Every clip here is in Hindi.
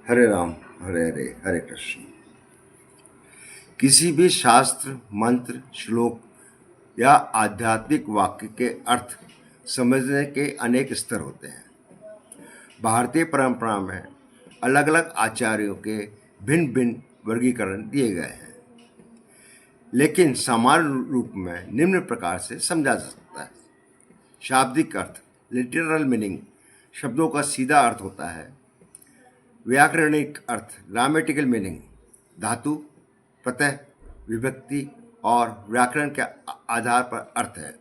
हरे राम हरे हरे हरे कृष्ण। किसी भी शास्त्र, मंत्र, श्लोक या आध्यात्मिक वाक्य के अर्थ समझने के अनेक स्तर होते हैं। भारतीय परंपरा में अलग अलग आचार्यों के भिन्न भिन्न वर्गीकरण दिए गए हैं, लेकिन सामान्य रूप में निम्न प्रकार से समझा जा सकता है। शाब्दिक अर्थ, लिटरल मीनिंग, शब्दों का सीधा अर्थ होता है। व्याकरणिक अर्थ, ग्रामेटिकल मीनिंग, धातु, प्रत्यय, विभक्ति और व्याकरण के आधार पर अर्थ है।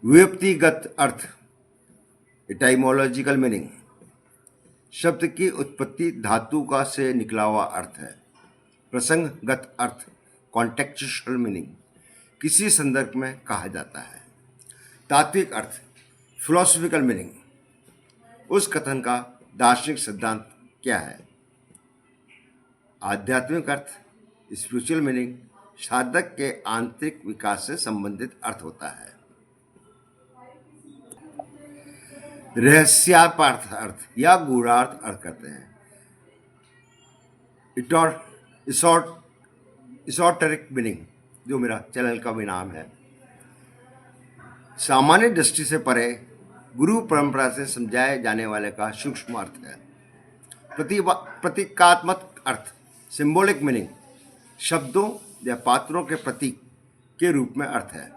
व्युत्पत्तिगत अर्थ, एटाइमोलॉजिकल मीनिंग, शब्द की उत्पत्ति, धातु का से निकला हुआ अर्थ है। प्रसंगगत अर्थ, कॉन्टेक्चुअल मीनिंग, किसी संदर्भ में कहा जाता है। तात्विक अर्थ, फिलोसॉफिकल मीनिंग, उस कथन का दार्शनिक सिद्धांत क्या है। आध्यात्मिक अर्थ, स्पिरिचुअल मीनिंग, साधक के आंतरिक विकास से संबंधित अर्थ होता है। रहस्यार्थ अर्थ या गूढ़ार्थ अर्थ करते हैं। इसोटेरिक मीनिंग, जो मेरा चैनल का भी नाम है। सामान्य दृष्टि से परे गुरु परंपरा से समझाए जाने वाले का सूक्ष्म अर्थ है। प्रतीकात्मक अर्थ, सिंबॉलिक मीनिंग, शब्दों या पात्रों के प्रतीक के रूप में अर्थ है।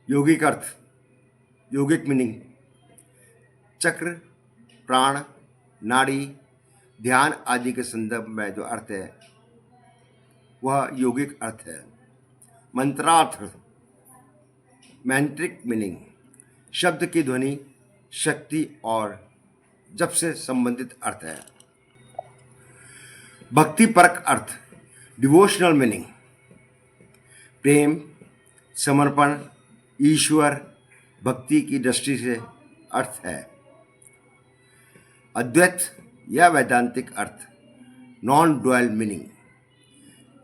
योगिक अर्थ, योगिक मीनिंग, चक्र, प्राण, नाड़ी, ध्यान आदि के संदर्भ में जो अर्थ है वह योगिक अर्थ है। मंत्रार्थ, मैंट्रिक मीनिंग, शब्द की ध्वनि, शक्ति और जप से संबंधित अर्थ है। भक्तिपरक अर्थ, डिवोशनल मीनिंग, प्रेम, समर्पण, ईश्वर, भक्ति की दृष्टि से अर्थ है। अद्वैत या वैदांतिक अर्थ, नॉन डुअल मीनिंग,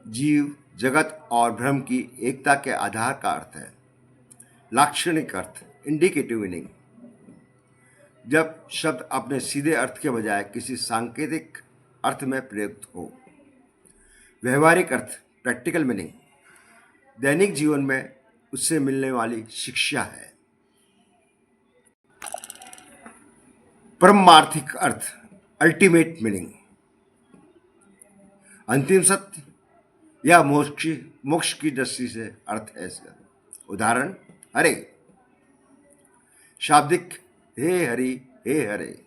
जीव, जगत और ब्रह्म की एकता के आधार का अर्थ है। लाक्षणिक अर्थ, इंडिकेटिव मीनिंग, जब शब्द अपने सीधे अर्थ के बजाय किसी सांकेतिक अर्थ में प्रयुक्त हो। व्यवहारिक अर्थ, प्रैक्टिकल मीनिंग, दैनिक जीवन में उससे मिलने वाली शिक्षा है। परमार्थिक अर्थ, अल्टीमेट मीनिंग, अंतिम सत्य या मोक्ष की दृष्टि से अर्थ है इसका। उदाहरण, हरे। शाब्दिक, हे हरि हे हरे।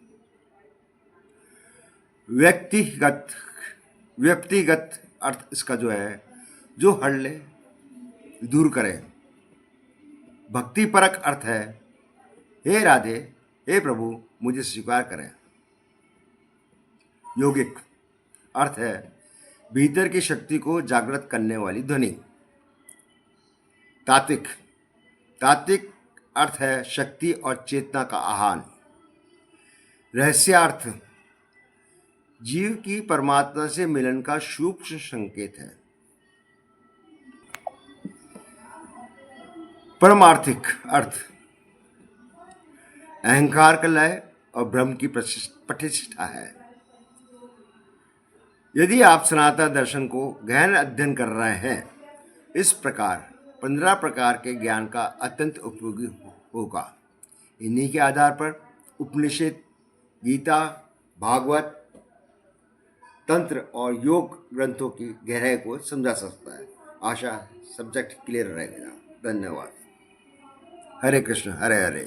व्यक्तिगत अर्थ इसका जो है, जो हर ले, दूर करे। भक्तिपरक अर्थ है, हे राधे, हे प्रभु, मुझे स्वीकार करें। योगिक अर्थ है, भीतर की शक्ति को जागृत करने वाली ध्वनि। तात्विक अर्थ है, शक्ति और चेतना का आह्वान। रहस्यार्थ, जीव की परमात्मा से मिलन का सूक्ष्म संकेत है। परमार्थिक अर्थ, अहंकार का लय और ब्रह्म की प्रतिष्ठा है। यदि आप सनातन दर्शन को गहन अध्ययन कर रहे हैं, इस प्रकार 15 प्रकार के ज्ञान का अत्यंत उपयोगी होगा। इन्हीं के आधार पर उपनिषद, गीता, भागवत, तंत्र और योग ग्रंथों की गहराई को समझा सकता है। आशा सब्जेक्ट क्लियर रहेगा। धन्यवाद। हरे कृष्ण हरे हरे।